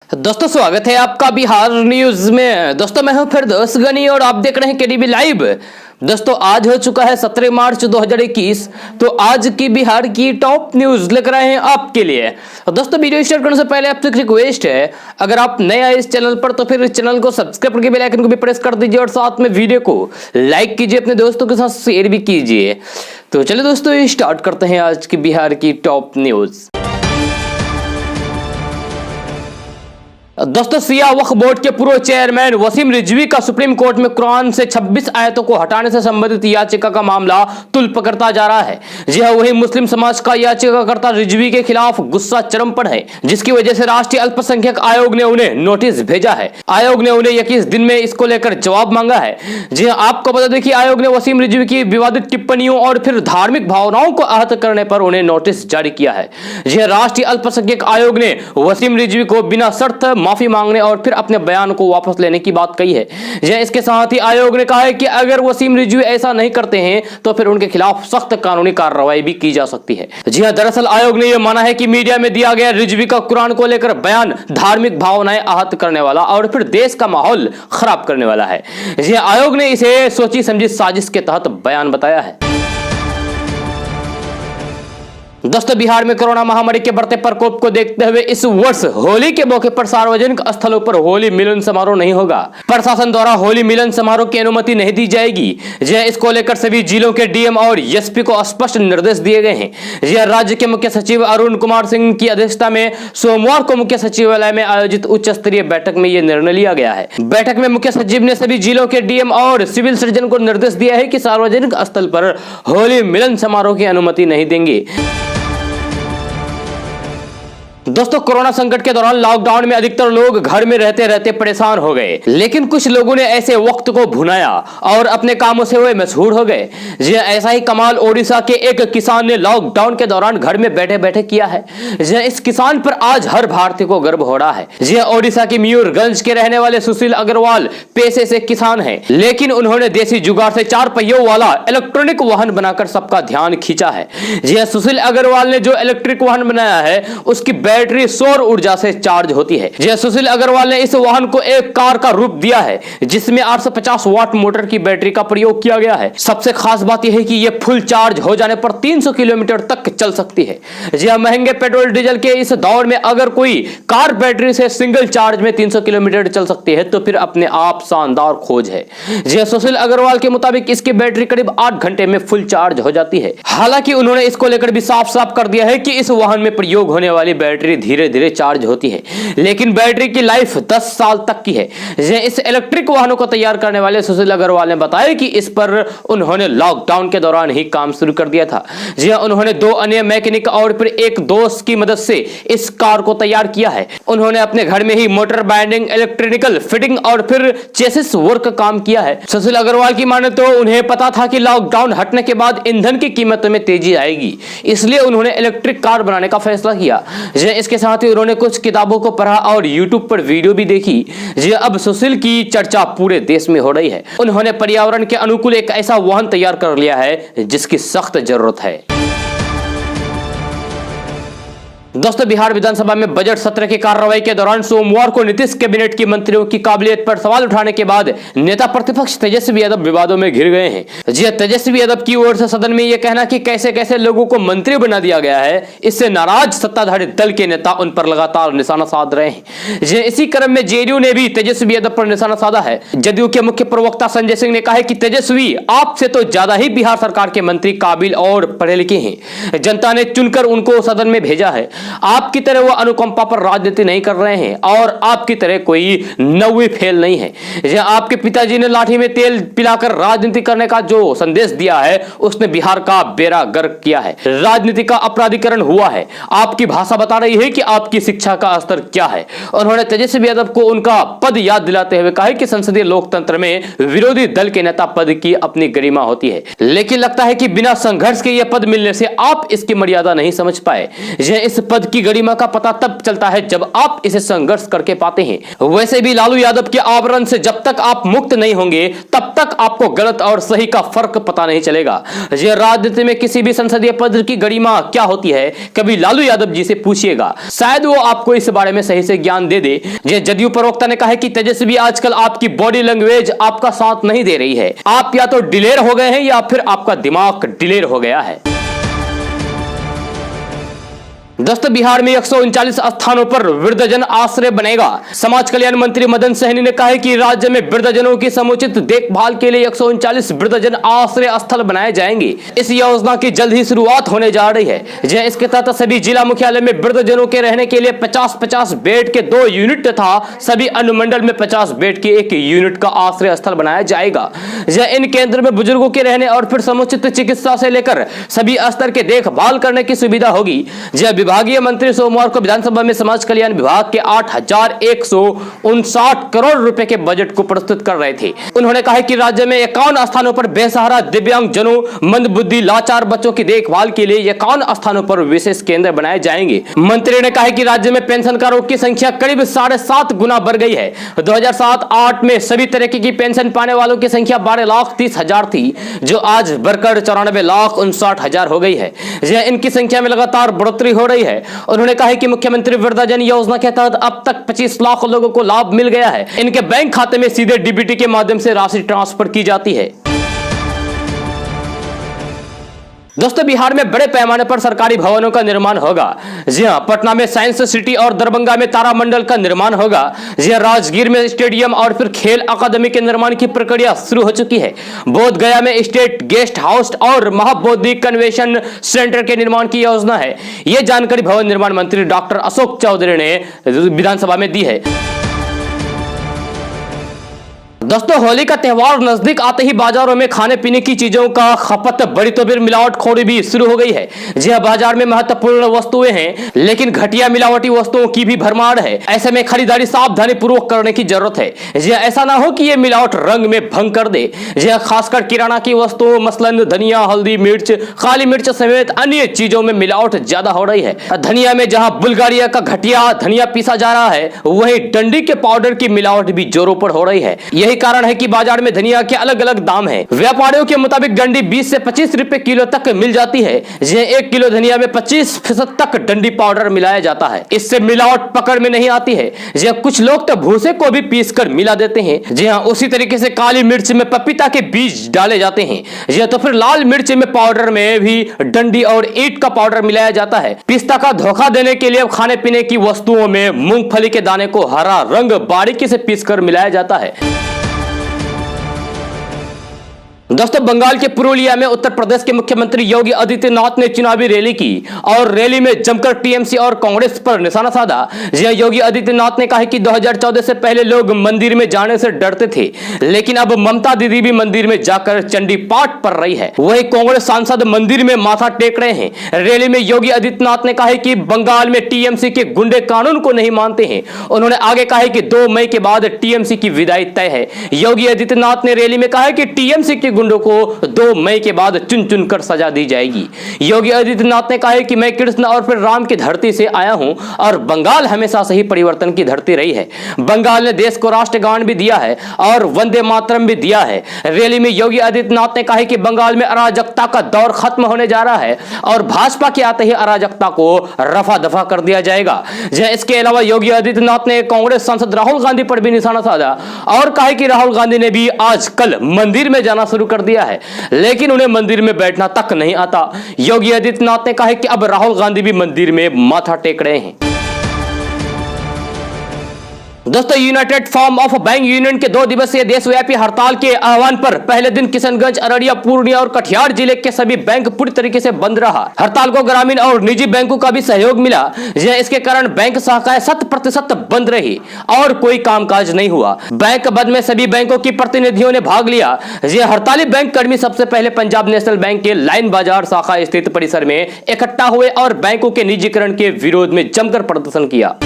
दोस्तों स्वागत है आपका बिहार न्यूज में। दोस्तों मैं हूं फिरदौस गनी और आप देख रहे हैं केडीबी लाइव। दोस्तों आज हो चुका है 17 मार्च 2021। तो आज की बिहार की टॉप न्यूज लेकर आए हैं आपके लिए। दोस्तों वीडियो स्टार्ट करने से पहले आपसे एक रिक्वेस्ट है, अगर आप नए आए इस चैनल पर तो फिर इस चैनल को सब्सक्राइब करके बेल आइकन को भी प्रेस कर दीजिए और साथ में वीडियो को लाइक कीजिए, अपने दोस्तों के साथ शेयर भी कीजिए। तो चलिए दोस्तों स्टार्ट करते हैं आज की बिहार की टॉप न्यूज। दोस्तों सिया वक्फ बोर्ड के पूर्व चेयरमैन वसीम रिजवी का सुप्रीम कोर्ट में कुरान से 26 आयतों को हटाने से संबंधित याचिका का मामला तुल पकड़ता जा रहा है। जी हां, वही मुस्लिम समाज का याचिकाकर्ता रिजवी के खिलाफ गुस्सा चरम पर है, जिसकी वजह से राष्ट्रीय अल्पसंख्यक आयोग ने उन्हें नोटिस भेजा है। आयोग ने उन्हें 21 दिन में इसको लेकर जवाब मांगा है। जी हां, आपको बता दें कि आयोग ने वसीम रिजवी की विवादित टिप्पणियों और फिर धार्मिक भावनाओं को आहत करने पर उन्हें नोटिस जारी किया है। जी हां, राष्ट्रीय अल्पसंख्यक आयोग ने वसीम रिजवी को बिना शर्त माफी मांगने और फिर अपने बयान को वापस लेने की बात कही है। इसके साथ ही आयोग ने कहा है कि अगर वसीम रिजवी ऐसा नहीं करते हैं तो फिर उनके खिलाफ सख्त कानूनी कार्रवाई भी की जा सकती है। जी हां, दरअसल आयोग ने यह माना है कि मीडिया में दिया गया रिजवी का कुरान को लेकर बयान धार्मिक भावनाएं आहत करने वाला और फिर देश का माहौल खराब करने वाला है। जी हां, आयोग ने इसे सोची समझी साजिश के तहत बयान बताया है। दोस्तों बिहार में कोरोना महामारी के बढ़ते प्रकोप को देखते हुए इस वर्ष होली के मौके पर सार्वजनिक स्थलों पर होली मिलन समारोह नहीं होगा। प्रशासन द्वारा होली मिलन समारोह की अनुमति नहीं दी जाएगी। इसको लेकर सभी जिलों के डीएम और एसपी को स्पष्ट निर्देश दिए गए हैं। राज्य के मुख्य सचिव अरुण कुमार सिंह की अध्यक्षता में सोमवार को मुख्य सचिवालय में आयोजित उच्च स्तरीय बैठक में यह निर्णय लिया गया है। बैठक में मुख्य सचिव ने सभी जिलों के डीएम और सिविल सर्जन को निर्देश दिया है कि सार्वजनिक स्थल पर होली मिलन समारोह की अनुमति नहीं देंगे। दोस्तों कोरोना संकट के दौरान लॉकडाउन में अधिकतर लोग घर में रहते रहते परेशान हो गए, लेकिन कुछ लोगों ने ऐसे वक्त को भुनाया और अपने कामों से वे मशहूर हो गए। जी ऐसा ही कमाल ओडिशा के एक किसान ने लॉकडाउन के दौरान घर में बैठे बैठे किया है। जी इस किसान पर आज हर भारतीय को गर्व हो रहा है। जी ओडिशा के मयूरगंज के रहने वाले सुशील अग्रवाल पेशे से किसान है, लेकिन उन्होंने देसी जुगाड़ से 4 पहियों वाला इलेक्ट्रॉनिक वाहन बनाकर सबका ध्यान खींचा है। जी सुशील अग्रवाल ने जो इलेक्ट्रिक वाहन बनाया है उसकी बैटरी सौर ऊर्जा से चार्ज होती है। सुशील अग्रवाल ने इस वाहन को एक कार का रूप दिया है, जिसमें 850 वाट मोटर की बैटरी का प्रयोग किया गया है। सबसे खास बात यह है कि यह फुल चार्ज हो जाने पर 300 किलोमीटर तक चल सकती है। महंगे पेट्रोल डीजल के इस दौर में अगर कोई कार बैटरी से सिंगल चार्ज में 300 किलोमीटर चल सकती है तो फिर अपने आप शानदार खोज है। सुशील अग्रवाल के मुताबिक इसकी बैटरी करीब 8 घंटे में फुल चार्ज हो जाती है। हालांकि उन्होंने इसको लेकर भी साफ साफ कर दिया है कि इस वाहन में प्रयोग होने वाली बैटरी धीरे धीरे चार्ज होती है, लेकिन बैटरी की लाइफ 10 साल तक की है। इस इलेक्ट्रिक वाहनों को तैयार करने वाले सुशील अग्रवाल ने बताया कि इस पर उन्होंने लॉकडाउन के दौरान ही काम शुरू कर दिया था। उन्होंने 2 अन्य मैकेनिक और फिर एक दोस्त की मदद से इस कार को तैयार किया है। उन्होंने अपने घर में ही मोटर बाइंडिंग, इलेक्ट्रिकल फिटिंग और फिर चेसिस वर्क काम किया है। सुशील अग्रवाल की माने तो उन्हें पता था कि लॉकडाउन हटने के बाद ईंधन की कीमतों में तेजी आएगी, इसलिए उन्होंने इलेक्ट्रिक कार बनाने का फैसला किया। इसके साथ ही उन्होंने कुछ किताबों को पढ़ा और यूट्यूब पर वीडियो भी देखी। अब सुशील की चर्चा पूरे देश में हो रही है। उन्होंने पर्यावरण के अनुकूल एक ऐसा वाहन तैयार कर लिया है जिसकी सख्त जरूरत है। दोस्तों बिहार विधानसभा में बजट सत्र की कार्रवाई के दौरान सोमवार को नीतीश कैबिनेट की मंत्रियों की काबिलियत पर सवाल उठाने के बाद नेता प्रतिपक्ष तेजस्वी यादव विवादों में घिर गए हैं। तेजस्वी यादव की ओर से सदन में यह कहना कि कैसे कैसे लोगों को मंत्री बना दिया गया है, इससे नाराज सत्ताधारी दल के नेता उन पर लगातार निशाना साध रहे हैं। इसी क्रम में जेडीयू ने भी तेजस्वी यादव पर निशाना साधा है। जदयू के मुख्य प्रवक्ता संजय सिंह ने कहा है कि तेजस्वी आपसे तो ज्यादा ही बिहार सरकार के मंत्री काबिल और पढ़े लिखे हैं। जनता ने चुनकर उनको सदन में भेजा है। आपकी तरह वो अनुकंपा पर राजनीति नहीं कर रहे हैं और आपकी तरह कोई नौवीं फेल नहीं है। आपके पिताजी ने लाठी में तेल पिलाकर राजनीति करने का जो संदेश दिया है उसने बिहार का बेड़ा गर्क किया है। राजनीति का अपराधीकरण हुआ है। आपकी भाषा बता रही है कि आपकी शिक्षा का स्तर क्या है। उन्होंने तेजस्वी यादव को उनका पद याद दिलाते हुए कहा कि संसदीय लोकतंत्र में विरोधी दल के नेता पद की अपनी गरिमा होती है, लेकिन लगता है कि बिना संघर्ष के यह पद मिलने से आप इसकी मर्यादा नहीं समझ पाए। इस पद की गरिमा का पता तब चलता है जब आप इसे संघर्ष करके पाते हैं। वैसे भी लालू यादव के आवरण से जब तक आप मुक्त नहीं होंगे तब तक आपको गलत और सही का फर्क पता नहीं चलेगा। ये राजनीति में किसी भी संसदीय पद की गरिमा क्या होती है, कभी लालू यादव जी से पूछिएगा, शायद वो आपको इस बारे में सही से ज्ञान दे दे। ये जदयू प्रवक्ता ने कहा है कि तेजस्वी आजकल आपकी बॉडी लैंग्वेज आपका साथ नहीं दे रही है, आप या तो डिलेर हो गए हैं या फिर आपका दिमाग डिलेर हो गया है। दोस्तों, बिहार में 139 स्थानों पर वृद्धजन आश्रय बनेगा। समाज कल्याण मंत्री मदन सहनी ने कहा है कि राज्य में वृद्धजनों की समुचित देखभाल के लिए 139 वृद्धजन आश्रय स्थल बनाए जाएंगे। इस योजना की जल्द ही शुरुआत होने जा रही है। इसके तहत सभी जिला मुख्यालय में वृद्धजनों के रहने के लिए 50-50 बेड के 2 यूनिट तथा सभी अनुमंडल में 50 बेड के 1 यूनिट का आश्रय स्थल बनाया जाएगा। इन केंद्र में बुजुर्गों के रहने और फिर समुचित चिकित्सा से लेकर सभी स्तर के देखभाल करने की सुविधा होगी। विभागीय मंत्री सोमवार को विधानसभा में समाज कल्याण विभाग के 8,159 करोड़ रुपए के बजट को प्रस्तुत कर रहे थे। उन्होंने कहा कि राज्य में 51 स्थानों पर बेसहारा दिव्यांग जनों, मंदबुद्धि, लाचार बच्चों की देखभाल के लिए 51 स्थानों पर विशेष केंद्र बनाए जाएंगे। मंत्री ने कहा कि राज्य में पेंशनकारों की संख्या करीब 7.5 गुना बढ़ गई है। 2007-8 में सभी तरह की पेंशन पाने वालों की संख्या 12,30,000 थी, जो आज बढ़कर 94,59,000 हो गई है। इनकी संख्या में लगातार बढ़ोतरी हो रही है। उन्होंने कहा कि मुख्यमंत्री वृद्धजन योजना के तहत अब तक 25 लाख लोगों को लाभ मिल गया है। इनके बैंक खाते में सीधे डीबीटी के माध्यम से राशि ट्रांसफर की जाती है। दोस्तों, बिहार में बड़े पैमाने पर सरकारी भवनों का निर्माण होगा। जी हां, पटना में साइंस सिटी और दरभंगा में तारामंडल का निर्माण होगा। जी हां, राजगीर में स्टेडियम और फिर खेल अकादमी के निर्माण की प्रक्रिया शुरू हो चुकी है। बोध गया में स्टेट गेस्ट हाउस और महाबोधि कन्वेंशन सेंटर के निर्माण की योजना है। यह जानकारी भवन निर्माण मंत्री डॉक्टर अशोक चौधरी ने विधानसभा में दी है। दोस्तों, होली का त्यौहार नजदीक आते ही बाजारों में खाने पीने की चीजों का खपत बड़ी तो फिर मिलावटखोरी भी शुरू हो गई है। जी हां, बाजार में महत्वपूर्ण वस्तुएं हैं, लेकिन घटिया मिलावटी वस्तुओं की भी भरमार है। ऐसे में खरीदारी सावधानी पूर्वक करने की जरूरत है। जी हां, ऐसा ना हो कि ये मिलावट रंग में भंग कर दे। जी हां, खासकर किराना की वस्तुओं मसलन धनिया, हल्दी, मिर्च, काली मिर्च समेत अन्य चीजों में मिलावट ज्यादा हो रही है। धनिया में जहां बुल्गारिया का घटिया धनिया पीसा जा रहा है, वहीं डंडी के पाउडर की मिलावट भी जोरों पर हो रही है। यही कारण है कि बाजार में धनिया के अलग अलग दाम हैं। व्यापारियों के मुताबिक डंडी 20 से 25 रुपए किलो तक मिल जाती है। 1 किलो धनिया में 25% तक डंडी पाउडर मिलाया जाता है। इससे मिलावट पकड़ में नहीं आती है। कुछ लोग तो भूसे को भी पीस कर मिला देते हैं। जी हाँ, उसी तरीके से काली मिर्च में पपीता के बीज डाले जाते हैं। तो फिर लाल मिर्च में पाउडर में भी डंडी और ईंट का पाउडर मिलाया जाता है। पिस्ता का धोखा देने के लिए खाने पीने की वस्तुओं में मूंगफली के दाने को हरा रंग बारीकी से पीसकर मिलाया जाता है। दोस्तों, बंगाल के पुरुलिया में उत्तर प्रदेश के मुख्यमंत्री योगी आदित्यनाथ ने चुनावी रैली की और रैली में जमकर टीएमसी और कांग्रेस पर निशाना साधा। योगी आदित्यनाथ ने कहा कि 2014 से पहले लोग मंदिर में जाने से डरते थे, लेकिन अब ममता दीदी भी मंदिर में जाकर चंडी पाठ पढ़ रही है। वही कांग्रेस सांसद मंदिर में माथा टेक रहे हैं। रैली में योगी आदित्यनाथ ने कहा कि बंगाल में टीएमसी के गुंडे कानून को नहीं मानते हैं। उन्होंने आगे कहा कि 2 मई के बाद टीएमसी की विदाई तय है। योगी आदित्यनाथ ने रैली में कहा कि टीएमसी के गुंडों को 2 मई के बाद चुन चुन कर सजा दी जाएगी। योगी आदित्यनाथ ने कहा है कि मैं कृष्ण और फिर राम की धरती से आया हूं और बंगाल हमेशा से ही परिवर्तन की धरती रही है। बंगाल ने देश को राष्ट्रगान भी दिया है और वंदे मातरम भी दिया है। रैली में योगी आदित्यनाथ ने कहा है कि बंगाल में अराजकता का दौर खत्म होने जा रहा है और भाजपा के आते ही अराजकता को रफा दफा कर दिया जाएगा। इसके अलावा योगी आदित्यनाथ ने कांग्रेस सांसद राहुल गांधी पर भी निशाना साधा और कहा कि राहुल गांधी ने भी आजकल मंदिर में जाना शुरू कर दिया है, लेकिन उन्हें मंदिर में बैठना तक नहीं आता। योगी आदित्यनाथ ने कहा कि अब राहुल गांधी भी मंदिर में माथा टेक रहे हैं। दोस्तों, United form of bank union के 2 दिवसीय देशव्यापी हड़ताल के आह्वान पर पहले दिन किशनगंज, अररिया, पूर्णिया और कटिहार जिले के सभी बैंक पूरी तरीके से बंद रहा। हड़ताल को ग्रामीण और निजी बैंकों का भी सहयोग मिला। इसके कारण बैंक शाखाएं 100% बंद रही और कोई कामकाज नहीं हुआ। बैंक बंद में सभी बैंकों की प्रतिनिधियों ने भाग लिया। हड़ताली बैंक कर्मी सबसे पहले पंजाब नेशनल बैंक के लाइन बाजार शाखा स्थित परिसर में इकट्ठा हुए और बैंकों के निजीकरण के विरोध में जमकर प्रदर्शन किया।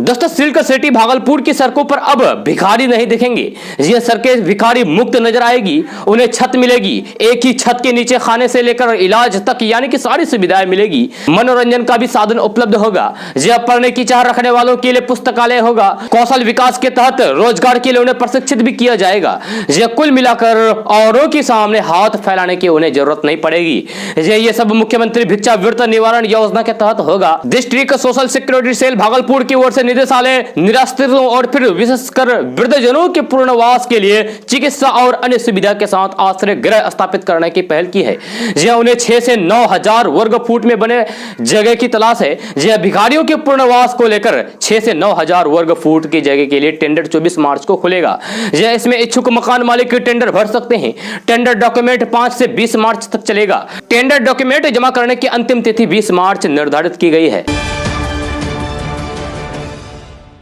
दोस्तों सिल्क सिटी भागलपुर की सड़कों पर अब भिखारी नहीं दिखेंगे। ये सड़कें भिखारी मुक्त नजर आएगी। उन्हें छत मिलेगी, एक ही छत के नीचे खाने से लेकर इलाज तक यानी कि सारी सुविधाएं मिलेगी। मनोरंजन का भी साधन उपलब्ध होगा। यह पढ़ने की चाह रखने वालों के लिए पुस्तकालय होगा। कौशल विकास के तहत रोजगार के लिए उन्हें प्रशिक्षित भी किया जाएगा। यह कुल मिलाकर औरों के सामने हाथ फैलाने की उन्हें जरूरत नहीं पड़ेगी। ये सब मुख्यमंत्री भिक्षावृत्ति निवारण योजना के तहत होगा। District social security cell Bhagalpur की ओर से निदेशालय निराश्रितों और फिर विशेषकर वृद्धजनों के पूर्णवास के लिए चिकित्सा और अन्य सुविधा के साथ आश्रय गृह स्थापित करने की पहल की है। यह उन्हें 6 से 9 हजार वर्ग फुट में बने जगह की तलाश है। यह भिखारियों के पूर्णवास को लेकर 6 से 9 हजार वर्ग फुट की जगह के लिए टेंडर 24 मार्च को खुलेगा। यह इसमें इच्छुक मकान मालिक टेंडर भर सकते हैं। टेंडर डॉक्यूमेंट 5 से 20 मार्च तक चलेगा। टेंडर डॉक्यूमेंट जमा करने की अंतिम तिथि 20 मार्च निर्धारित की गई है।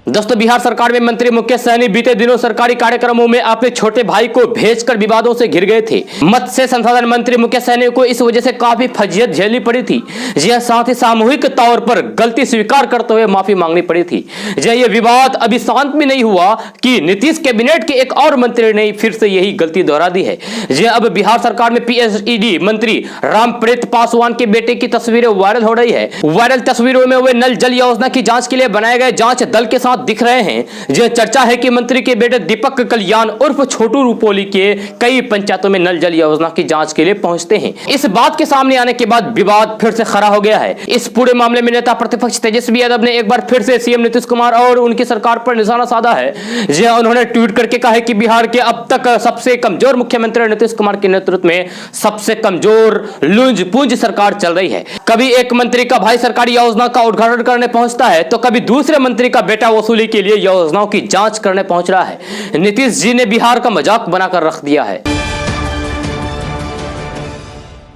दोस्तों बिहार सरकार में मंत्री मुकेश सहनी बीते दिनों सरकारी कार्यक्रमों में अपने छोटे भाई को भेजकर विवादों से घिर गए थे। मत्स्य संसाधन मंत्री मुकेश सहनी को इस वजह से काफी फजीयत झेलनी पड़ी थी। यह साथ ही सामूहिक तौर पर गलती स्वीकार करते हुए माफी मांगनी पड़ी थी। यह विवाद अभी शांत भी नहीं हुआ कि नीतीश कैबिनेट के एक और मंत्री ने फिर से यही गलती दोहरा दी है। यह अब बिहार सरकार में पीएचईडी मंत्री रामप्रीत पासवान के बेटे की तस्वीरें वायरल हो रही है। वायरल तस्वीरों में वे नल जल योजना की जांच के लिए बनाए गए जांच दल के साथ दिख रहे हैं। यह चर्चा है कि मंत्री के बेटे दीपक कल्याण उर्फ छोटू रुपोली के कई पंचायतों में नल जल योजना की जांच के लिए पहुंचते हैं। इस बात के सामने आने के बाद विवाद फिर से खड़ा हो गया है। इस पूरे मामले में नेता प्रतिपक्ष तेजस्वी यादव ने एक बार फिर से सीएम नीतीश कुमार और उनकी सरकार पर निशाना साधा है। यह उन्होंने ट्वीट करके कहा है कि बिहार के अब तक सबसे कमजोर मुख्यमंत्री नीतीश कुमार के नेतृत्व में सबसे कमजोर लूंज पूंज सरकार चल रही है। कभी एक मंत्री का भाई सरकारी योजना का उद्घाटन करने पहुंचता है तो कभी दूसरे मंत्री का बेटा वसूली के लिए योजनाओं की जांच करने पहुंच रहा है। नीतीश जी ने बिहार का मजाक बनाकर रख दिया है।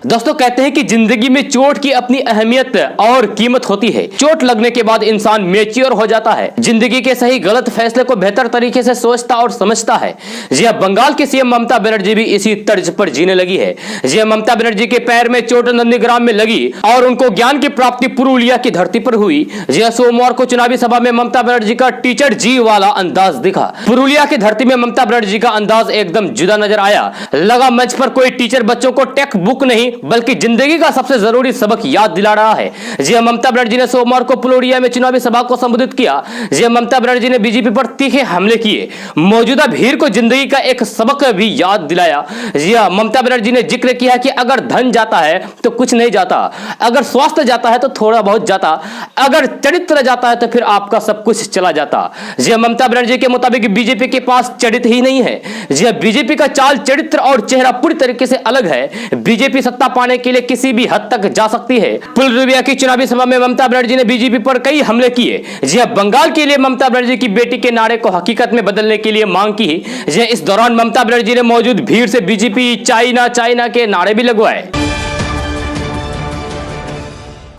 दोस्तों कहते हैं कि जिंदगी में चोट की अपनी अहमियत और कीमत होती है। चोट लगने के बाद इंसान मैच्योर हो जाता है, जिंदगी के सही गलत फैसले को बेहतर तरीके से सोचता और समझता है। जी बंगाल की सीएम ममता बनर्जी भी इसी तर्ज पर जीने लगी है। जी ममता बनर्जी के पैर में चोट नंदीग्राम में लगी और उनको ज्ञान की प्राप्ति पुरुलिया की धरती पर हुई। जी सोमवार को चुनावी सभा में ममता बनर्जी का टीचर जी वाला अंदाज दिखा। पुरुलिया की धरती में ममता बनर्जी का अंदाज एकदम जुदा नजर आया। लगा मंच पर कोई टीचर बच्चों को टेक्स्ट बुक नहीं बल्कि जिंदगी का सबसे जरूरी सबक याद दिला रहा है। जी ममता बनर्जी ने सोमवार को पुरुलिया में चुनावी सभा को संबोधित किया। जी ममता बनर्जी ने बीजेपी पर तीखे हमले किए। मौजूदा भीड़ को जिंदगी का एक सबक भी याद दिलाया। जी ममता बनर्जी ने जिक्र किया कि अगर धन जाता है तो कुछ नहीं जाता, अगर स्वास्थ्य जाता है तो थोड़ा बहुत जाता, अगर चरित्र जाता है तो फिर आपका सब कुछ चला जाता। जी ममता बनर्जी के मुताबिक बीजेपी के पास चरित्र ही नहीं है। जी बीजेपी का चाल चरित्र और चेहरा पूरी तरीके से अलग है। बीजेपी सत्ता पाने के लिए किसी भी हद तक जा सकती है। पुरुलिया की चुनावी सभा में ममता बनर्जी ने बीजेपी पर कई हमले किए। जी बंगाल के लिए ममता बनर्जी की बेटी के नारे को हकीकत में बदलने के लिए मांग की। जी इस दौरान ममता बनर्जी ने मौजूद भीड़ से बीजेपी चाइना चाइना के नारे भी लगवाए।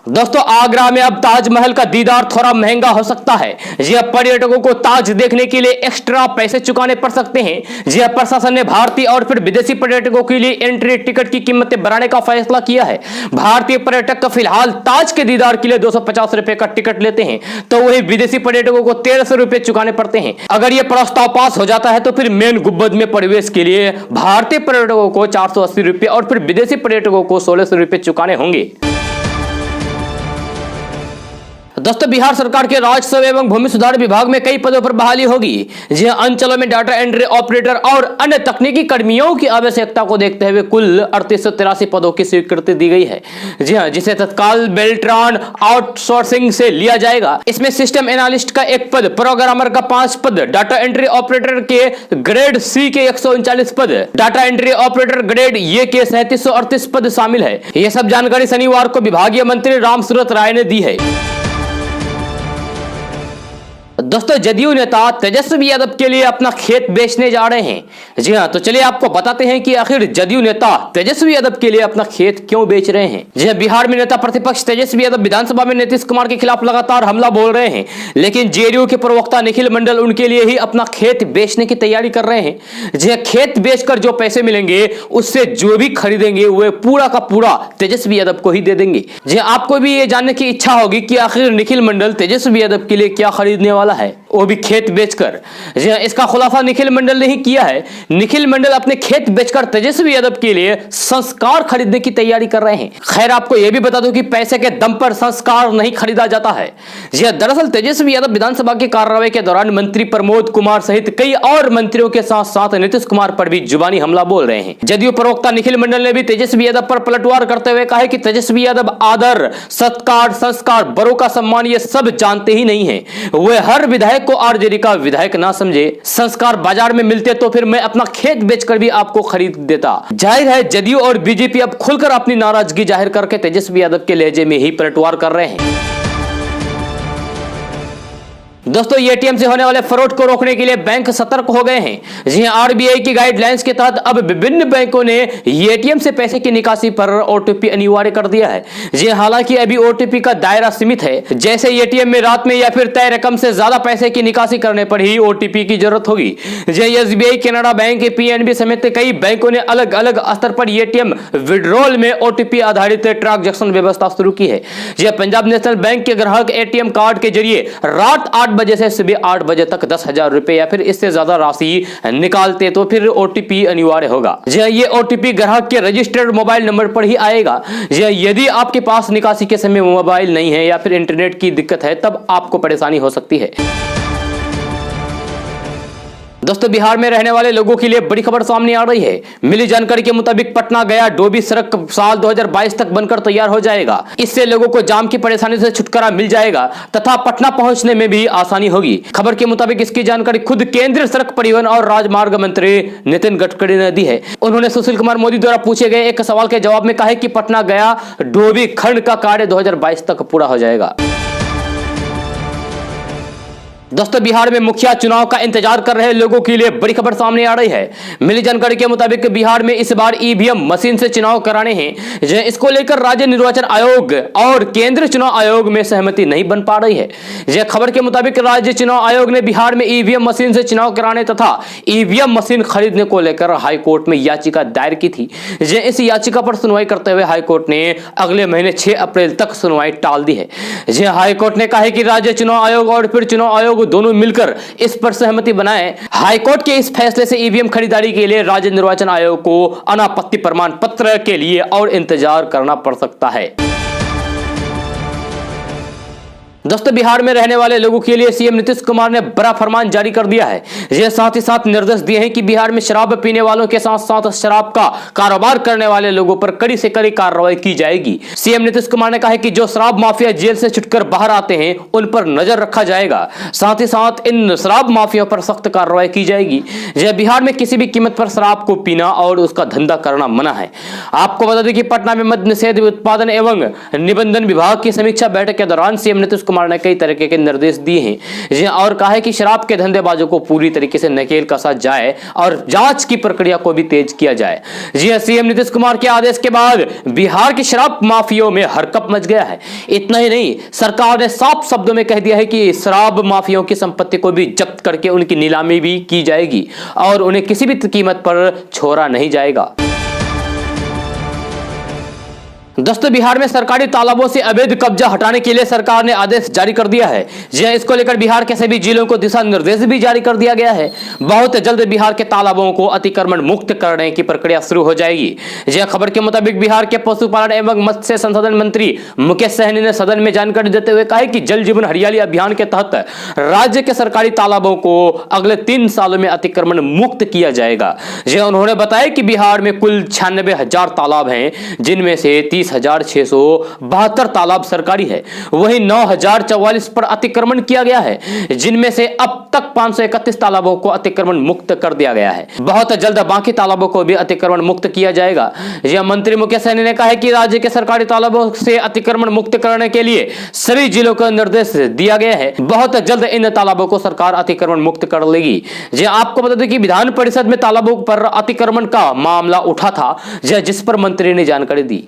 दोस्तों आगरा में अब ताजमहल का दीदार थोड़ा महंगा हो सकता है। यह पर्यटकों को ताज देखने के लिए एक्स्ट्रा पैसे चुकाने पड़ सकते हैं। यह प्रशासन ने भारतीय और फिर विदेशी पर्यटकों के लिए एंट्री टिकट की कीमतें बढ़ाने का फैसला किया है। भारतीय पर्यटक फिलहाल ताज के दीदार के लिए 250 रुपए का टिकट लेते हैं तो वही विदेशी पर्यटकों को 1300 रुपए चुकाने पड़ते हैं। अगर यह प्रस्ताव पास हो जाता है तो फिर मेन गुंबद में प्रवेश के लिए भारतीय पर्यटकों को 480 रुपए और फिर विदेशी पर्यटकों को 1600 रुपए चुकाने होंगे। दोस्तों बिहार सरकार के राजस्व एवं भूमि सुधार विभाग में कई पदों पर बहाली होगी। जी अंचलों में डाटा एंट्री ऑपरेटर और अन्य तकनीकी कर्मियों की आवश्यकता को देखते हुए कुल 3883 पदों की स्वीकृति दी गई है। जी हाँ, जिसे तत्काल बेल्ट्रॉन आउटसोर्सिंग से लिया जाएगा। इसमें सिस्टम एनालिस्ट का 1 पद, प्रोग्रामर का 5 पद, डाटा एंट्री ऑपरेटर के ग्रेड सी के 139 पद, data entry operator grade A के 3738 पद शामिल है। यह सब जानकारी शनिवार को विभागीय मंत्री रामसूरत राय ने दी है। दोस्तों जदयू नेता तेजस्वी यादव के लिए अपना खेत बेचने जा रहे हैं। जी हाँ, तो चलिए आपको बताते हैं कि आखिर जदयू नेता तेजस्वी यादव के लिए अपना खेत क्यों बेच रहे हैं। जी हाँ, बिहार में नेता प्रतिपक्ष तेजस्वी यादव विधानसभा में नीतीश कुमार के खिलाफ लगातार हमला बोल रहे हैं, लेकिन जेडीयू के प्रवक्ता निखिल मंडल उनके लिए ही अपना खेत बेचने की तैयारी कर रहे हैं। जी हाँ, खेत बेचकर जो पैसे मिलेंगे उससे जो भी खरीदेंगे वह पूरा का पूरा तेजस्वी यादव को ही दे देंगे। जी आपको भी ये जानने की इच्छा होगी कि आखिर निखिल मंडल तेजस्वी यादव के लिए क्या खरीदने वाला निकाला है, वो भी खेत बेचकर। जी हां, इसका खुलासा निखिल मंडल ने ही किया है। निखिल मंडल अपने खेत बेचकर तेजस्वी यादव के लिए संस्कार खरीदने की तैयारी कर रहे हैं। खैर, आपको यह भी बता दूं कि पैसे के दम पर संस्कार नहीं खरीदा जाता है। जी हां, दरअसल तेजस्वी यादव विधानसभा की कार्रवाई के दौरान मंत्री प्रमोद कुमार सहित कई और मंत्रियों के साथ साथ नीतीश कुमार पर भी जुबानी हमला बोल रहे हैं। जदयू प्रवक्ता निखिल मंडल ने भी तेजस्वी यादव पर पलटवार करते हुए कहा कि तेजस्वी यादव आदर, सत्कार, संस्कार, बड़ों का सम्मान ये सब जानते ही नहीं है। वे हर विधायक को आरजेडी का विधायक ना समझे। संस्कार बाजार में मिलते तो फिर मैं अपना खेत बेचकर भी आपको खरीद देता। जाहिर है जदयू और बीजेपी अब खुलकर अपनी नाराजगी जाहिर करके तेजस्वी यादव के लहजे में ही पलटवार कर रहे हैं। दोस्तों, एटीएम से होने वाले फ्रॉड को रोकने के लिए बैंक सतर्क हो गए हैं। जी हां, आरबीआई की गाइडलाइंस के तहत अब विभिन्न बैंकों ने एटीएम से पैसे की निकासी पर ओटीपी अनिवार्य कर दिया है। जी, हालांकि अभी ओटीपी का दायरा सीमित है। जैसे एटीएम में रात में या फिर तय रकम से ज्यादा पैसे की निकासी करने पर ही ओटीपी की जरूरत होगी। जी, एसबीआई, कैनरा बैंक, पीएनबी समेत कई बैंकों ने अलग अलग स्तर पर एटीएम विड्रॉल में ओटीपी आधारित ट्रांजैक्शन व्यवस्था शुरू की है। जी, पंजाब नेशनल बैंक के ग्राहक एटीएम कार्ड के जरिए रात 8 बजे से सुबह 8 बजे तक 10,000 रुपए या फिर इससे ज्यादा राशि निकालते तो फिर ओटीपी अनिवार्य होगा। जी, ये ओटीपी ग्राहक के रजिस्टर्ड मोबाइल नंबर पर ही आएगा। जी, यदि आपके पास निकासी के समय मोबाइल नहीं है या फिर इंटरनेट की दिक्कत है तब आपको परेशानी हो सकती है। दोस्तों, बिहार में रहने वाले लोगों के लिए बड़ी खबर सामने आ रही है। मिली जानकारी के मुताबिक पटना गया डोभी सड़क साल 2022 तक बनकर तैयार हो जाएगा। इससे लोगों को जाम की परेशानी से छुटकारा मिल जाएगा तथा पटना पहुंचने में भी आसानी होगी। खबर के मुताबिक इसकी जानकारी खुद केंद्रीय सड़क परिवहन और राजमार्ग मंत्री नितिन गडकरी ने दी है। उन्होंने सुशील कुमार मोदी द्वारा पूछे गए एक सवाल के जवाब में कहा कि पटना गया डोभी खंड का कार्य 2022 तक पूरा हो जाएगा। दोस्तों, बिहार में मुखिया चुनाव का इंतजार कर रहे लोगों के लिए बड़ी खबर सामने आ रही है। मिली जानकारी के मुताबिक बिहार में इस बार ईवीएम मशीन से चुनाव कराने हैं। इसको लेकर राज्य निर्वाचन आयोग और केंद्रीय चुनाव आयोग में सहमति नहीं बन पा रही है। यह खबर के मुताबिक राज्य चुनाव आयोग ने बिहार में ईवीएम मशीन से चुनाव कराने तथा ईवीएम मशीन खरीदने को लेकर हाईकोर्ट में याचिका दायर की थी। इस याचिका पर सुनवाई करते हुए हाईकोर्ट ने अगले महीने 6 अप्रैल तक सुनवाई टाल दी है। हाईकोर्ट ने कहा कि राज्य चुनाव आयोग और फिर चुनाव आयोग दोनों मिलकर इस पर सहमति बनाए। हाईकोर्ट के इस फैसले से ईवीएम खरीदारी के लिए राज्य निर्वाचन आयोग को अनापत्ति प्रमाण पत्र के लिए और इंतजार करना पड़ सकता है। दोस्तों, बिहार में रहने वाले लोगों के लिए सीएम नीतीश कुमार ने बड़ा फरमान जारी कर दिया है। यह साथ ही साथ निर्देश दिए हैं कि बिहार में शराब पीने वालों के साथ साथ शराब का कारोबार करने वाले लोगों पर कड़ी से कड़ी कार्रवाई की जाएगी। सीएम नीतीश कुमार ने कहा है कि जो शराब माफिया जेल से छुटकर बाहर आते हैं उन पर नजर रखा जाएगा। साथ ही साथ इन शराब माफिया पर सख्त कार्रवाई की जाएगी। यह बिहार में किसी भी कीमत पर शराब को पीना और उसका धंधा करना मना है। आपको बता दें कि पटना में मद्य निषेध उत्पादन एवं निबंधन विभाग की समीक्षा बैठक के दौरान सीएम नीतीश कुमार ने कई तरीके के निर्देश दिए हैं और कहा है कि शराब के धंधेबाजों को पूरी तरीके से नकेल कसा जाए और जांच की प्रक्रिया को भी तेज किया जाए। जी हां, सीएम नीतीश कुमार के आदेश के बाद बिहार के शराब माफियों में हरकंप मच गया है। इतना ही नहीं, सरकार ने साफ शब्दों में कह दिया है कि शराब माफियों की संपत्ति को भी जब्त करके उनकी नीलामी भी की जाएगी और उन्हें किसी भी कीमत पर छोड़ा नहीं जाएगा। दोस्तों, बिहार में सरकारी तालाबों से अवैध कब्जा हटाने के लिए सरकार ने आदेश जारी कर दिया है। जी हां, इसको लेकर बिहार के सभी जिलों को दिशा निर्देश भी जारी कर दिया गया है। बहुत जल्द बिहार के तालाबों को अतिक्रमण मुक्त करने की प्रक्रिया शुरू हो जाएगी। जी हां, खबर के मुताबिक बिहार के पशुपालन एवं मत्स्य संसाधन मंत्री मुकेश सहनी ने सदन में जानकारी देते हुए कहा कि जल जीवन हरियाली अभियान के तहत राज्य के सरकारी तालाबों को अगले 3 सालों में अतिक्रमण मुक्त किया जाएगा। जी हां, उन्होंने बताया कि बिहार में कुल 96,000 तालाब हैं, जिनमें से 30,672 तालाब सरकारी है। वहीं 9,044 पर अतिक्रमण किया गया है, जिनमें से अब तक 531 तालाबों को अतिक्रमण मुक्त कर दिया गया है। बहुत जल्द बाकी तालाबों को भी अतिक्रमण मुक्त किया जाएगा। यह मंत्री मुकेश सहनी ने कहा है कि राज्य के सरकारी तालाबों से अतिक्रमण मुक्त करने के लिए सभी जिलों को निर्देश दिया गया है। बहुत जल्द इन तालाबों को सरकार अतिक्रमण मुक्त कर लेगी। आपको बता दें कि विधान परिषद में तालाबों पर अतिक्रमण का मामला उठा था, जिस पर मंत्री ने जानकारी दी।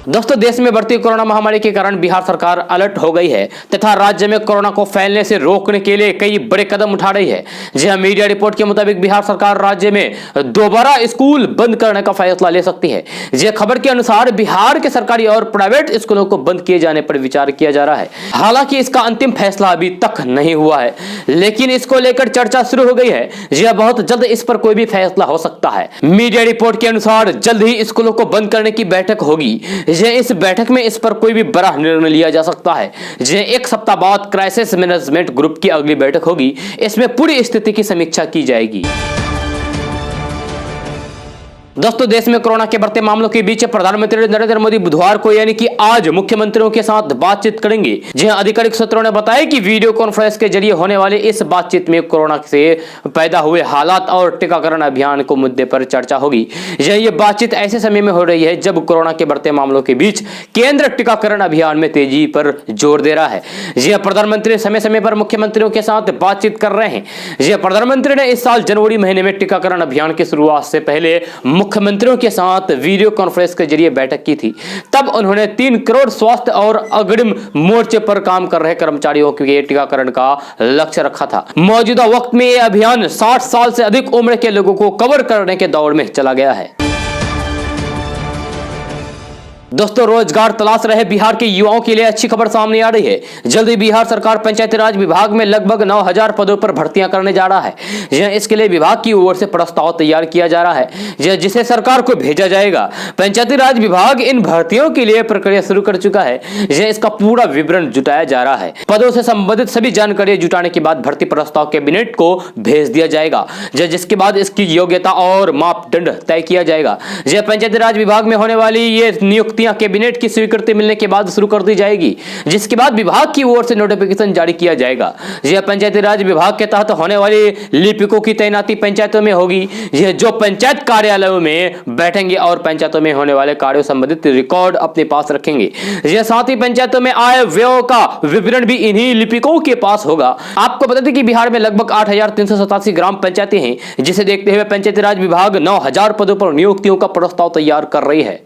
दोस्तों, देश में बढ़ती कोरोना महामारी के कारण बिहार सरकार अलर्ट हो गई है तथा राज्य में कोरोना को फैलने से रोकने के लिए कई बड़े कदम उठा रही है। जी हां, मीडिया रिपोर्ट के मुताबिक बिहार सरकार राज्य में दोबारा स्कूल बंद करने का फैसला ले सकती है। जी खबर के अनुसार बिहार के सरकारी और प्राइवेट स्कूलों को बंद किए जाने पर विचार किया जा रहा है। हालांकि इसका अंतिम फैसला अभी तक नहीं हुआ है, लेकिन इसको लेकर चर्चा शुरू हो गई है। जी हां, बहुत जल्द इस पर कोई भी फैसला हो सकता है। मीडिया रिपोर्ट के अनुसार जल्द ही स्कूलों को बंद करने की बैठक होगी। इस बैठक में इस पर कोई भी बड़ा निर्णय लिया जा सकता है। एक सप्ताह बाद क्राइसिस मैनेजमेंट ग्रुप की अगली बैठक होगी। इसमें पूरी स्थिति की समीक्षा की जाएगी। दोस्तों, देश में कोरोना के बढ़ते मामलों के बीच प्रधानमंत्री नरेंद्र मोदी बुधवार को यानी कि आज मुख्यमंत्रियों के साथ बातचीत करेंगे। जी हां, आधिकारिक सूत्रों ने बताया कि वीडियो कॉन्फ्रेंस के जरिए होने वाली इस बातचीत में कोरोना से पैदा हुए हालात और टीकाकरण अभियान को मुद्दे पर चर्चा होगी। ये बातचीत ऐसे समय में हो रही है जब कोरोना के बढ़ते मामलों के बीच केंद्र टीकाकरण अभियान में तेजी पर जोर दे रहा है। जी हां, प्रधानमंत्री समय समय पर मुख्यमंत्रियों के साथ बातचीत कर रहे हैं। जी हां, प्रधानमंत्री ने इस साल जनवरी महीने में टीकाकरण अभियान की शुरुआत से पहले मुख्यमंत्रियों के साथ वीडियो कॉन्फ्रेंस के जरिए बैठक की थी। तब उन्होंने 3 करोड़ स्वास्थ्य और अग्रिम मोर्चे पर काम कर रहे कर्मचारियों के टीकाकरण का लक्ष्य रखा था। मौजूदा वक्त में यह अभियान 60 साल से अधिक उम्र के लोगों को कवर करने के दौर में चला गया है। दोस्तों, रोजगार तलाश रहे बिहार के युवाओं के लिए अच्छी खबर सामने आ रही है। जल्द ही बिहार सरकार पंचायती राज विभाग में लगभग 9000 पदों पर भर्तियां करने जा रहा है। इसके लिए विभाग की ओर से प्रस्ताव तैयार किया जा रहा है, जिसे सरकार को भेजा जाएगा। पंचायती राज विभाग इन भर्तियों के लिए प्रक्रिया शुरू कर चुका है। इसका पूरा विवरण जुटाया जा रहा है। पदों से संबंधित सभी जानकारी जुटाने के बाद भर्ती प्रस्ताव कैबिनेट को भेज दिया जाएगा, जिसके बाद इसकी योग्यता और मापदंड तय किया जाएगा। पंचायती राज विभाग में होने वाली ये नियुक्ति कैबिनेट की स्वीकृति मिलने के बाद शुरू कर दी जाएगी, जिसके बाद विभाग की ओर से नोटिफिकेशन जारी किया जाएगा। यह पंचायती राज विभाग के तहत होने वाली लिपिकों की तैनाती पंचायतों में होगी, यह जो पंचायत कार्यालयों में बैठेंगे और पंचायतों में होने वाले कार्यों संबंधित रिकॉर्ड अपने पास रखेंगे। यह साथ ही पंचायतों में आय व्यय का विवरण भी इन्हीं लिपिकों के पास होगा। आपको बता दें कि बिहार में लगभग 8387 ग्राम पंचायतें हैं, जिसे देखते हुए पंचायती राज विभाग 9000 पदों पर नियुक्तियों का प्रस्ताव तैयार कर रही है।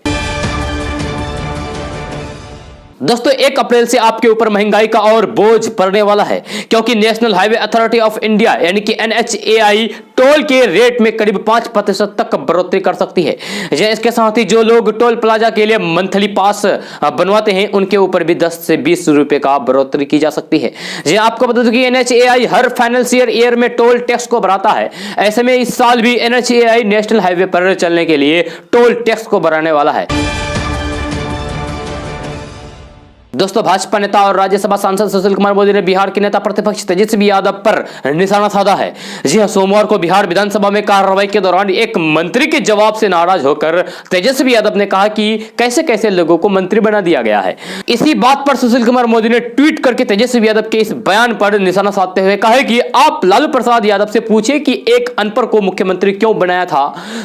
दोस्तों, 1 अप्रैल से आपके ऊपर महंगाई का और बोझ पड़ने वाला है, क्योंकि national highway authority of India यानी कि NHAI टोल के रेट में करीब 5% तक बढ़ोतरी कर सकती है। इसके साथ ही जो लोग टोल प्लाजा के लिए मंथली पास बनवाते हैं, उनके ऊपर भी 10 से 20 रुपए का बढ़ोतरी की जा सकती है। आपको बता दूं कि NHAI हर फाइनेंशियल ईयर में टोल टैक्स को बढ़ाता है। ऐसे में इस साल भी NHAI नेशनल हाईवे पर चलने के लिए टोल टैक्स को बढ़ाने वाला है। दोस्तों, भाजपा नेता और राज्यसभा सांसद सुशील कुमार मोदी ने बिहार के नेता प्रतिपक्ष तेजस्वी यादव पर निशाना साधा है। जी हां, सोमवार को बिहार विधानसभा में कार्रवाई के दौरान एक मंत्री के जवाब से नाराज होकर तेजस्वी यादव ने कहा कि कैसे कैसे लोगों को मंत्री बना दिया गया है। इसी बात पर सुशील कुमार मोदी ने ट्वीट करके तेजस्वी यादव के इस बयान पर निशाना साधते हुए कहा कि आप लालू प्रसाद यादव से पूछिए कि एक अनपढ़ को मुख्यमंत्री क्यों बनाया था।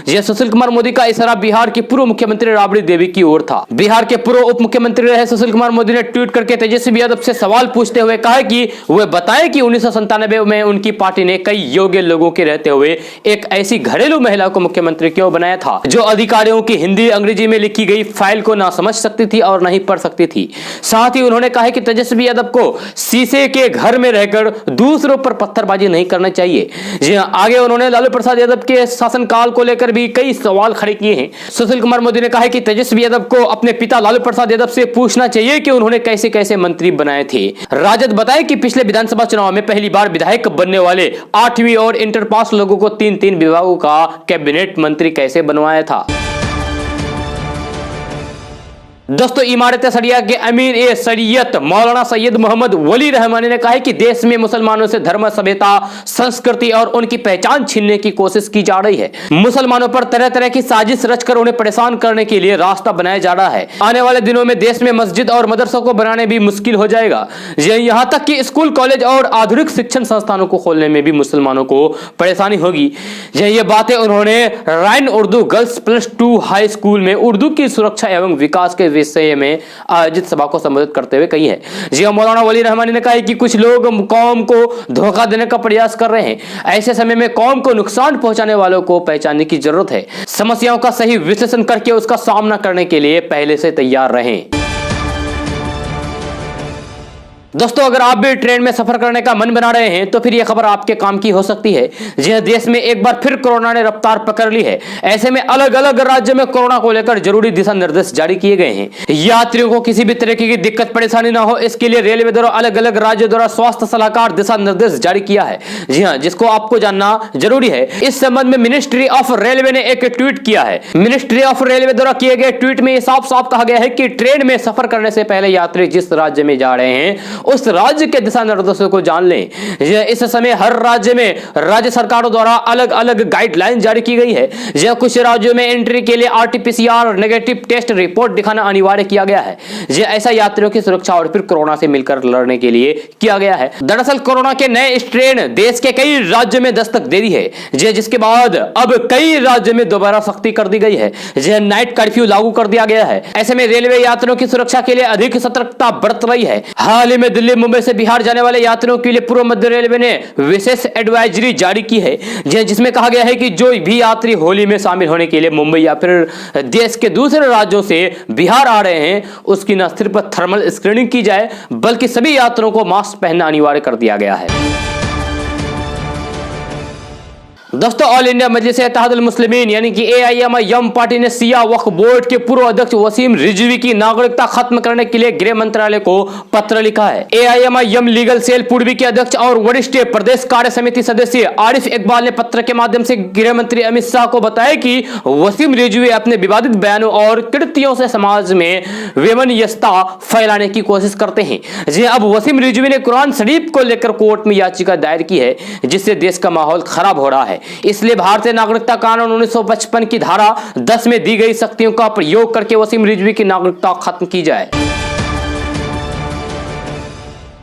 यह सुशील कुमार मोदी का इशारा बिहार की पूर्व मुख्यमंत्री राबड़ी देवी की ओर था। बिहार के पूर्व उप मुख्यमंत्री रहे सुशील कुमार मोदी ने ट्वीट करके तेजस्वी यादव से सवाल पूछते हुए कहा कि वह बताएं कि 1997 में उनकी पार्टी ने कई योग्य लोगों के रहते हुए एक ऐसी घरेलू महिला को मुख्यमंत्री क्यों बनाया था, जो अधिकारियों की हिंदी अंग्रेजी में लिखी गई फाइल को ना समझ सकती थी और नहीं पढ़ सकती थी। साथ ही उन्होंने कहा कि तेजस्वी यादव को शीशे के घर में रहकर दूसरों पर पत्थरबाजी नहीं करना चाहिए। जी हां, आगे उन्होंने लालू प्रसाद यादव के शासनकाल को लेकर भी कई सवाल खड़े किए हैं। सुशील कुमार मोदी ने कहा कि तेजस्वी यादव को अपने पिता लालू प्रसाद यादव से पूछना चाहिए कि उन्होंने कैसे कैसे मंत्री बनाए थे। राजद बताए कि पिछले विधानसभा चुनाव में पहली बार विधायक बनने वाले 8वीं और इंटर पास लोगों को 3-3 विभागों का कैबिनेट मंत्री कैसे बनवाया था। दोस्तों, इमारत सरिया के अमीर ए शरीयत मौलाना सैयद मोहम्मद वली रहमानी ने कहा है कि देश में मुसलमानों से धर्म, सभ्यता, संस्कृति और उनकी पहचान छीनने की कोशिश की जा रही है। मुसलमानों पर तरह तरह की साजिश रचकर उन्हें परेशान करने के लिए रास्ता बनाया जा रहा है। आने वाले दिनों में देश में मस्जिद और मदरसों को बनाने भी मुश्किल हो जाएगा। यहाँ तक कि स्कूल, कॉलेज और आधुनिक शिक्षण संस्थानों को खोलने में भी मुसलमानों को परेशानी होगी। ये बातें उन्होंने राइन उर्दू गर्ल्स +2 हाई स्कूल में उर्दू की सुरक्षा एवं विकास के विषय में आयोजित सभा को संबोधित करते हुए कही है। जी मौलाना वली रहमानी ने कहा कि कुछ लोग कौम को धोखा देने का प्रयास कर रहे हैं। ऐसे समय में कौम को नुकसान पहुंचाने वालों को पहचानने की जरूरत है। समस्याओं का सही विश्लेषण करके उसका सामना करने के लिए पहले से तैयार रहें। दोस्तों, अगर आप भी ट्रेन में सफर करने का मन बना रहे हैं तो फिर यह खबर आपके काम की हो सकती है। जी देश में एक बार फिर कोरोना ने रफ्तार पकड़ ली है। ऐसे में अलग अलग राज्यों में कोरोना को लेकर जरूरी दिशा निर्देश जारी किए गए हैं। यात्रियों को किसी भी तरह की दिक्कत परेशानी ना हो, इसके लिए रेलवे द्वारा अलग अलग राज्यों द्वारा स्वास्थ्य सलाहकार दिशा निर्देश जारी किया है। जी हाँ, जिसको आपको जानना जरूरी है। इस संबंध में मिनिस्ट्री ऑफ रेलवे ने एक ट्वीट किया है। मिनिस्ट्री ऑफ रेलवे द्वारा किए गए ट्वीट में साफ साफ कहा गया है कि ट्रेन में सफर करने से पहले यात्री जिस राज्य में जा रहे हैं उस राज्य के दिशा निर्देशों को जान लें। इस समय हर राज्य में राज्य सरकारों द्वारा अलग अलग गाइडलाइन जारी की गई है। यह कुछ राज्यों में एंट्री के लिए आरटीपीसीआर नेगेटिव टेस्ट रिपोर्ट दिखाना अनिवार्य किया गया है। यह ऐसा यात्रियों की सुरक्षा और फिर कोरोना से मिलकर लड़ने के लिए किया गया है। दरअसल कोरोना के नए स्ट्रेन देश के कई राज्यों में दस्तक दे दी है, जिसके बाद अब कई राज्यों में दोबारा सख्ती कर दी गई है। यह नाइट कर्फ्यू लागू कर दिया गया है। ऐसे में रेलवे यात्रियों की सुरक्षा के लिए अधिक सतर्कता बरत रही है। हाल ही में दिल्ली मुंबई से बिहार जाने वाले यात्रियों के लिए पूर्व मध्य रेलवे ने विशेष एडवाइजरी जारी की है, जिसमें कहा गया है कि जो भी यात्री होली में शामिल होने के लिए मुंबई या फिर देश के दूसरे राज्यों से बिहार आ रहे हैं उसकी न सिर्फ थर्मल स्क्रीनिंग की जाए बल्कि सभी यात्रियों को मास्क पहनना अनिवार्य कर दिया गया है। दोस्तों, ऑल इंडिया मजलिस इत्तेहादुल मुस्लिमीन यानी कि AIMIM पार्टी ने सिया वक्फ बोर्ड के पूर्व अध्यक्ष वसीम रिजवी की नागरिकता खत्म करने के लिए गृह मंत्रालय को पत्र लिखा है। AIMIM लीगल सेल पूर्वी के अध्यक्ष और वरिष्ठ प्रदेश कार्य समिति सदस्य आरिफ इकबाल ने पत्र के माध्यम से गृह मंत्री अमित शाह को बताया कि वसीम रिजवी अपने विवादित बयानों और कृतियों से समाज में वैमनस्यता फैलाने की कोशिश करते हैं। जी अब वसीम रिजवी ने कुरान शरीफ को लेकर कोर्ट में याचिका दायर की है, जिससे देश का माहौल खराब हो रहा है। इसलिए भारतीय नागरिकता कानून 1955 की धारा 10 में दी गई शक्तियों का प्रयोग करके वसीम रिजवी की नागरिकता खत्म की जाए।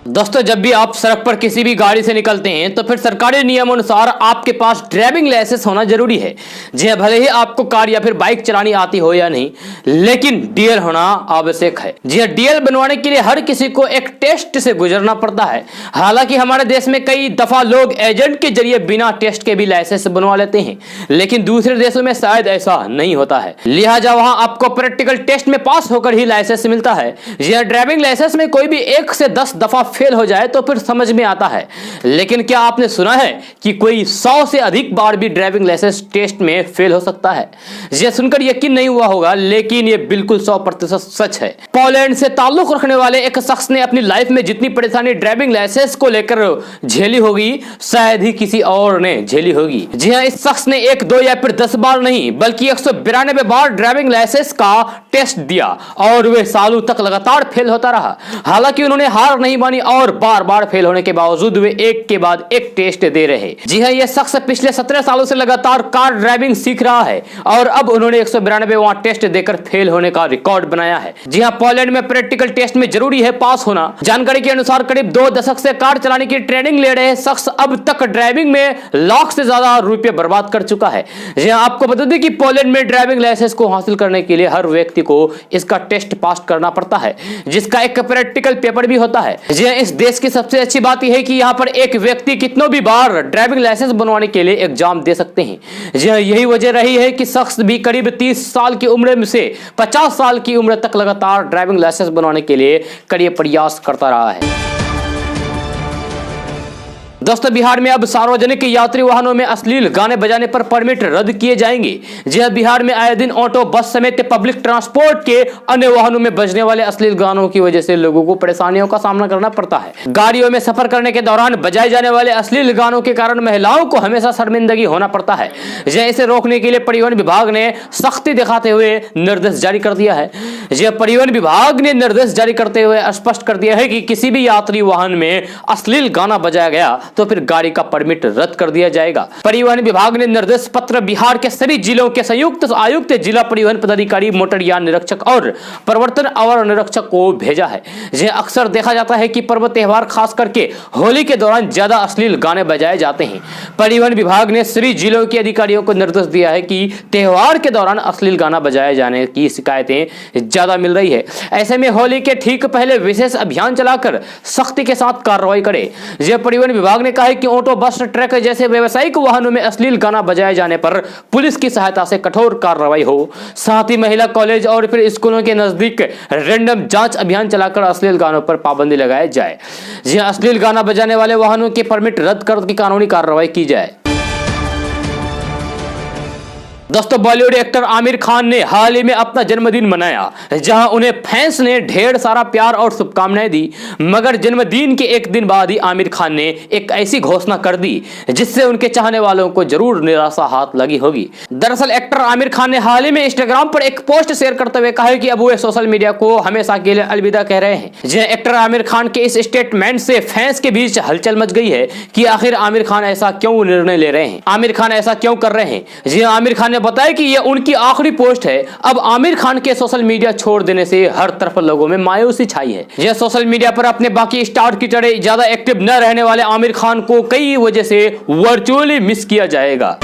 दोस्तों, जब भी आप सड़क पर किसी भी गाड़ी से निकलते हैं तो फिर सरकारी नियमों अनुसार आपके पास ड्राइविंग लाइसेंस होना जरूरी है। जी भले ही आपको कार या फिर बाइक चलानी आती हो या नहीं, लेकिन डीएल होना आवश्यक है। जी डीएल बनवाने के लिए हर किसी को एक टेस्ट से गुजरना पड़ता है। हालांकि हमारे देश में कई दफा लोग एजेंट के जरिए बिना टेस्ट के भी लाइसेंस बनवा लेते हैं, लेकिन दूसरे देशों में शायद ऐसा नहीं होता है। लिहाजा वहां आपको प्रैक्टिकल टेस्ट में पास होकर ही लाइसेंस मिलता है। जी ड्राइविंग लाइसेंस में कोई भी 1 से 10 दफा फेल हो जाए तो फिर समझ में आता है, लेकिन क्या आपने सुना है कि कोई 100 से अधिक बार भी ड्राइविंग लाइसेंस टेस्ट में फेल हो सकता है? यह सुनकर यकीन नहीं हुआ होगा, लेकिन यह बिल्कुल 100% सच है। पोलैंड से ताल्लुक रखने वाले एक शख्स ने अपनी लाइफ में जितनी परेशानी ड्राइविंग लाइसेंस को लेकर झेली होगी शायद ही किसी और ने झेली होगी। जी हाँ, इस शख्स ने 1, 2 या फिर 10 बार नहीं बल्कि 192 बार ड्राइविंग लाइसेंस का टेस्ट दिया और वे सालों तक लगातार फेल होता रहा। हालांकि उन्होंने हार नहीं मानी और बार बार फेल होने के बावजूद वे एक के बाद एक टेस्ट दे रहे। जी हाँ, यह शख्स पिछले 17 सालों से लगातार कार ड्राइविंग सीख रहा है और अब उन्होंने 192वां टेस्ट देकर फेल होने का रिकॉर्ड बनाया है। जी हाँ, पोलैंड में प्रैक्टिकल टेस्ट में जरूरी है पास होना। जानकारी के अनुसार करीब 2 दशक से कार चलाने की ट्रेनिंग ले रहे शख्स अब तक ड्राइविंग में लाख से ज्यादा रुपए बर्बाद कर चुका है। जी हाँ, आपको बता दें कि पोलैंड में ड्राइविंग लाइसेंस को हासिल करने के लिए हर व्यक्ति को इसका टेस्ट पास करना पड़ता है, जिसका एक प्रैक्टिकल पेपर भी होता है। जी हाँ, इस देश की सबसे अच्छी बात यह है कि यहाँ पर एक व्यक्ति कितनों भी बार ड्राइविंग लाइसेंस बनवाने के लिए एग्जाम दे सकते हैं। जी हाँ, यही वजह रही है कि शख्स भी करीब 30 साल की उम्र से 50 साल की उम्र तक लगातार ड्राइविंग लाइसेंस बनवाने के लिए कड़े प्रयास करता रहा है। दोस्तों, बिहार में अब सार्वजनिक यात्री वाहनों में अश्लील गाने बजाने पर परमिट रद्द किए जाएंगे। जी हां, बिहार में आए दिन ऑटो, बस समेत पब्लिक ट्रांसपोर्ट के अन्य वाहनों में बजने वाले अश्लील गानों की वजह से लोगों को परेशानियों का सामना करना पड़ता है। गाड़ियों में सफर करने के दौरान बजाए जाने वाले अश्लील गानों के कारण महिलाओं को हमेशा शर्मिंदगी होना पड़ता है। इसे रोकने के लिए परिवहन विभाग ने सख्ती दिखाते हुए निर्देश जारी कर दिया है। परिवहन विभाग ने निर्देश जारी करते हुए स्पष्ट कर दिया है कि किसी भी यात्री वाहन में अश्लील गाना बजाया गया तो फिर गाड़ी का परमिट रद्द कर दिया जाएगा। परिवहन विभाग ने निर्देश पत्र बिहार के सभी जिलों के संयुक्त आयुक्त, जिला परिवहन पदाधिकारी, मोटरयान निरीक्षक और प्रवर्तन अवर निरीक्षक को भेजा है। यह अक्सर देखा जाता है कि पर्व त्योहार खास करके होली के दौरान ज्यादा अश्लील गाने बजाए जाते हैं। परिवहन विभाग ने सभी जिलों के अधिकारियों को निर्देश दिया है कि त्योहार के दौरान अश्लील गाना बजाए जाने की शिकायतें ज्यादा मिल रही है। ऐसे में होली के ठीक पहले विशेष अभियान चलाकर सख्ती के साथ कार्रवाई करे। यह परिवहन विभाग ने कहा है कि ऑटो, बस, ट्रक जैसे व्यावसायिक वाहनों में अश्लील गाना बजाए जाने पर पुलिस की सहायता से कठोर कार्रवाई हो। साथ ही महिला कॉलेज और फिर स्कूलों के नजदीक रैंडम जांच अभियान चलाकर अश्लील गानों पर पाबंदी लगाई जाए। यह अश्लील गाना बजाने वाले वाहनों के परमिट रद्द कर की कानूनी कार्रवाई की जाए। दोस्तों, बॉलीवुड एक्टर आमिर खान ने हाल ही में अपना जन्मदिन मनाया, जहां उन्हें फैंस ने ढेर सारा प्यार और शुभकामनाएं दी। मगर जन्मदिन के एक दिन बाद ही आमिर खान ने एक ऐसी घोषणा कर दी जिससे उनके चाहने वालों को जरूर निराशा हाथ लगी होगी। दरअसल एक्टर आमिर खान ने हाल ही में इंस्टाग्राम पर एक पोस्ट शेयर करते हुए कहा है कि अब वे सोशल मीडिया को हमेशा के लिए अलविदा कह रहे हैं। जी, एक्टर आमिर खान के इस स्टेटमेंट से फैंस के बीच हलचल मच गई है कि आखिर आमिर खान ऐसा क्यों निर्णय ले रहे हैं, आमिर खान ऐसा क्यों कर रहे हैं। जी, आमिर खान ने बताया कि यह उनकी आखिरी पोस्ट है। अब आमिर खान के सोशल मीडिया छोड़ देने से हर तरफ लोगों में मायूसी छाई है। यह सोशल मीडिया पर अपने बाकी स्टार की तरह ज्यादा एक्टिव न रहने वाले आमिर खान को कई वजह से वर्चुअली मिस किया जाएगा।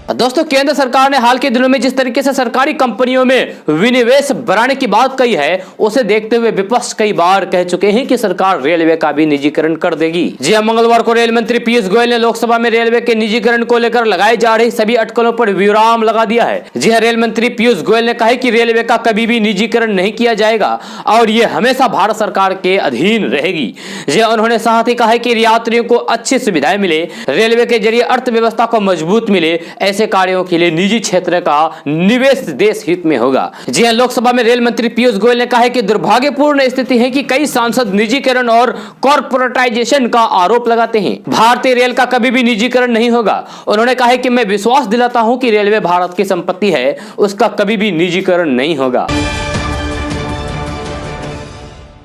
दोस्तों, केंद्र सरकार ने हाल के दिनों में जिस तरीके से सरकारी कंपनियों में विनिवेश बढ़ाने की बात कही है, उसे देखते हुए विपक्ष कई बार कह चुके हैं कि सरकार रेलवे का भी निजीकरण कर देगी। जी हां, मंगलवार को रेल मंत्री पीयूष गोयल ने लोकसभा में रेलवे के निजीकरण को लेकर लगाई जा रही सभी अटकलों पर विराम लगा दिया है। जी हां, रेल मंत्री पीयूष गोयल ने कहा है कि रेलवे का कभी भी निजीकरण नहीं किया जाएगा और यह हमेशा भारत सरकार के अधीन रहेगी। जी हां, उन्होंने साथ ही कहा है कि यात्रियों को अच्छी सुविधाएं मिले, रेलवे के जरिए अर्थव्यवस्था को मजबूत मिले, ऐसे कार्यों के लिए निजी क्षेत्र का निवेश देश हित में होगा। जी हां, लोकसभा में रेल मंत्री पीयूष गोयल ने कहा है कि दुर्भाग्यपूर्ण स्थिति है कि कई सांसद निजीकरण और कॉर्पोरेटाइजेशन का आरोप लगाते हैं। भारतीय रेल का कभी भी निजीकरण नहीं होगा। उन्होंने कहा है कि मैं विश्वास दिलाता हूं कि रेलवे भारत की संपत्ति है, उसका कभी भी निजीकरण नहीं होगा।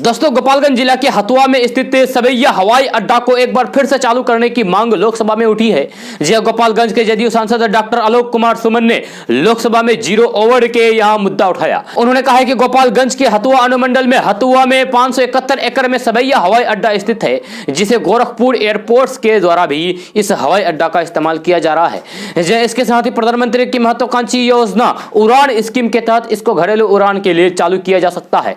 दोस्तों, गोपालगंज जिला के हथुआ में स्थित सवैया हवाई अड्डा को एक बार फिर से चालू करने की मांग लोकसभा में उठी है। जहां गोपालगंज के जदयू सांसद डॉक्टर आलोक कुमार सुमन ने लोकसभा में जीरो ओवर के यहां मुद्दा उठाया। उन्होंने कहा है कि गोपालगंज के हथुआ अनुमंडल में हथुआ में 571 एकड़ में सवैया हवाई अड्डा स्थित है, जिसे गोरखपुर एयरपोर्ट्स के द्वारा भी इस हवाई अड्डा का इस्तेमाल किया जा रहा है। इसके साथ ही प्रधानमंत्री की महत्वाकांक्षी योजना उड़ान स्कीम के तहत इसको घरेलू उड़ान के लिए चालू किया जा सकता है।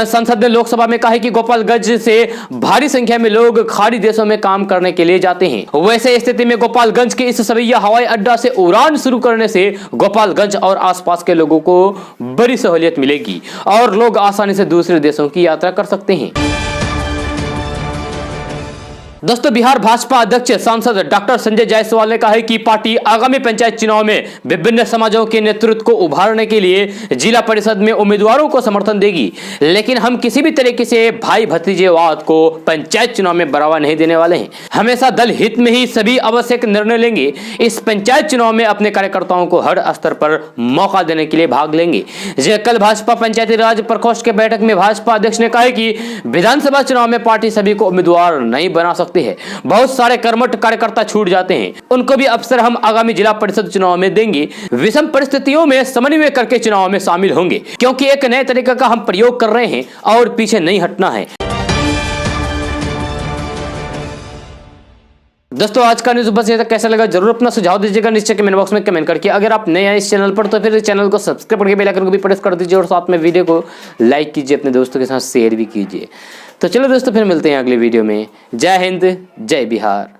संसद ने लोकसभा में कहा है कि गोपालगंज से भारी संख्या में लोग खाड़ी देशों में काम करने के लिए जाते हैं। वैसे स्थिति में गोपालगंज के इस सवैया हवाई अड्डा से उड़ान शुरू करने से गोपालगंज और आसपास के लोगों को बड़ी सहूलियत मिलेगी और लोग आसानी से दूसरे देशों की यात्रा कर सकते हैं। दोस्तों, बिहार भाजपा अध्यक्ष सांसद डॉक्टर संजय जायसवाल ने कहा है कि पार्टी आगामी पंचायत चुनाव में विभिन्न समाजों के नेतृत्व को उभारने के लिए जिला परिषद में उम्मीदवारों को समर्थन देगी, लेकिन हम किसी भी तरीके से भाई भतीजेवाद को पंचायत चुनाव में बढ़ावा नहीं देने वाले हैं। हमेशा दल हित में ही सभी आवश्यक निर्णय लेंगे। इस पंचायत चुनाव में अपने कार्यकर्ताओं को हर स्तर पर मौका देने के लिए भाग लेंगे। कल भाजपा पंचायती राज प्रकोष्ठ के बैठक में भाजपा अध्यक्ष ने कहा कि विधानसभा चुनाव में पार्टी सभी को उम्मीदवार नहीं बना सकती है। बहुत सारे कर्मठ कार्यकर्ता छूट जाते हैं, उनको भी अवसर हम आगामी जिला परिषद चुनाव में देंगे। विषम परिस्थितियों में समन्वय करके चुनाव में शामिल होंगे, क्योंकि एक नए तरीके का हम प्रयोग कर रहे हैं और पीछे नहीं हटना है। दोस्तों, आज का न्यूज़ बस ये तक। कैसा लगा जरूर अपना सुझाव दीजिएगा नीचे कमेंट बॉक्स में कमेंट करके। अगर आप नए हैं इस चैनल पर तो फिर चैनल को सब्सक्राइब करके बेल आइकन को भी प्रेस कर दीजिए और साथ में वीडियो को लाइक कीजिए, अपने दोस्तों के साथ शेयर भी कीजिए। तो चलो दोस्तों, फिर मिलते हैं अगले वीडियो में। जय हिंद, जय बिहार।